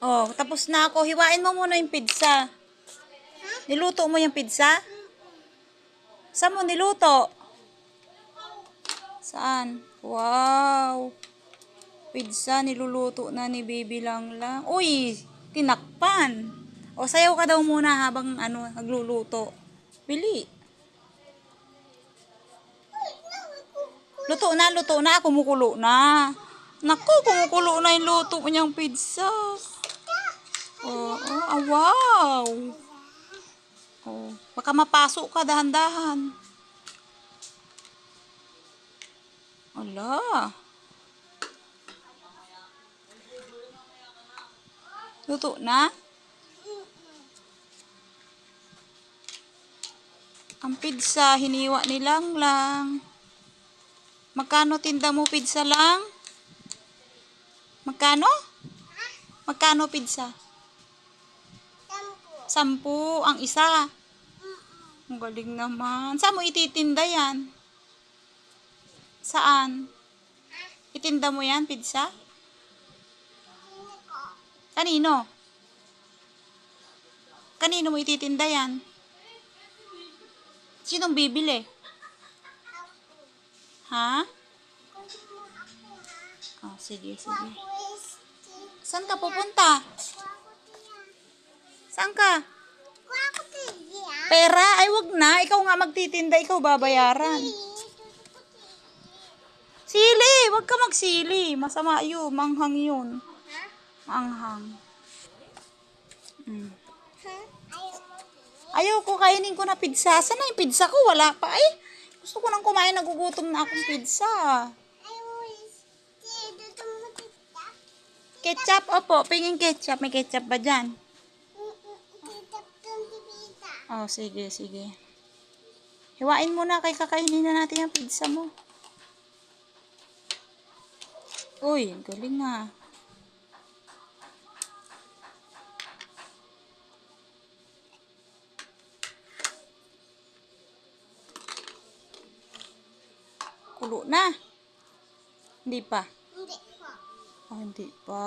Oh, tapos na ako. Hiwain mo muna yung pizza. Niluto mo yung pizza? Saan mo niluto? Saan? Wow! Pizza, niluluto na ni Baby Langlang. Uy! Tinakpan! O, sayaw ka daw muna habang nagluluto. Bili. Luto na. Kumukulo na. Naku, kumukulo na yung luto niyang pizza. Wow! Oh, baka mapasok ka dahan-dahan. Ala. Luto na? Ang pizza, hiniwa ni Langlang. Magkano tinda mo pizza lang? Magkano? Magkano pizza? 10 ang isa. Ang galing naman. Saan mo ititinda yan? Saan? Itinda mo yan, pizza? Kanino? Kanino mo ititinda yan? Sinong bibili? Ha? Oh, sige. Saan ka pupunta? Saan ka? Pera? Ay, wag na. Ikaw nga magtitinda. Ikaw babayaran. Sili! Wag ka magsili. Masama yun. Manghang yun. Manghang. Ayaw ko, kainin ko na pizza. Saan na yung pizza ko? Wala pa. Ay, gusto ko nang kumain. Nagugutom na akong pizza. Ketchup? Opo, pingin ketchup. May ketchup ba dyan? Oh, sige. Hiwain mo na kay kakainin na natin yung pizza mo. Uy, galing nga. Kulo na. Hindi pa. Hindi pa. Hindi pa.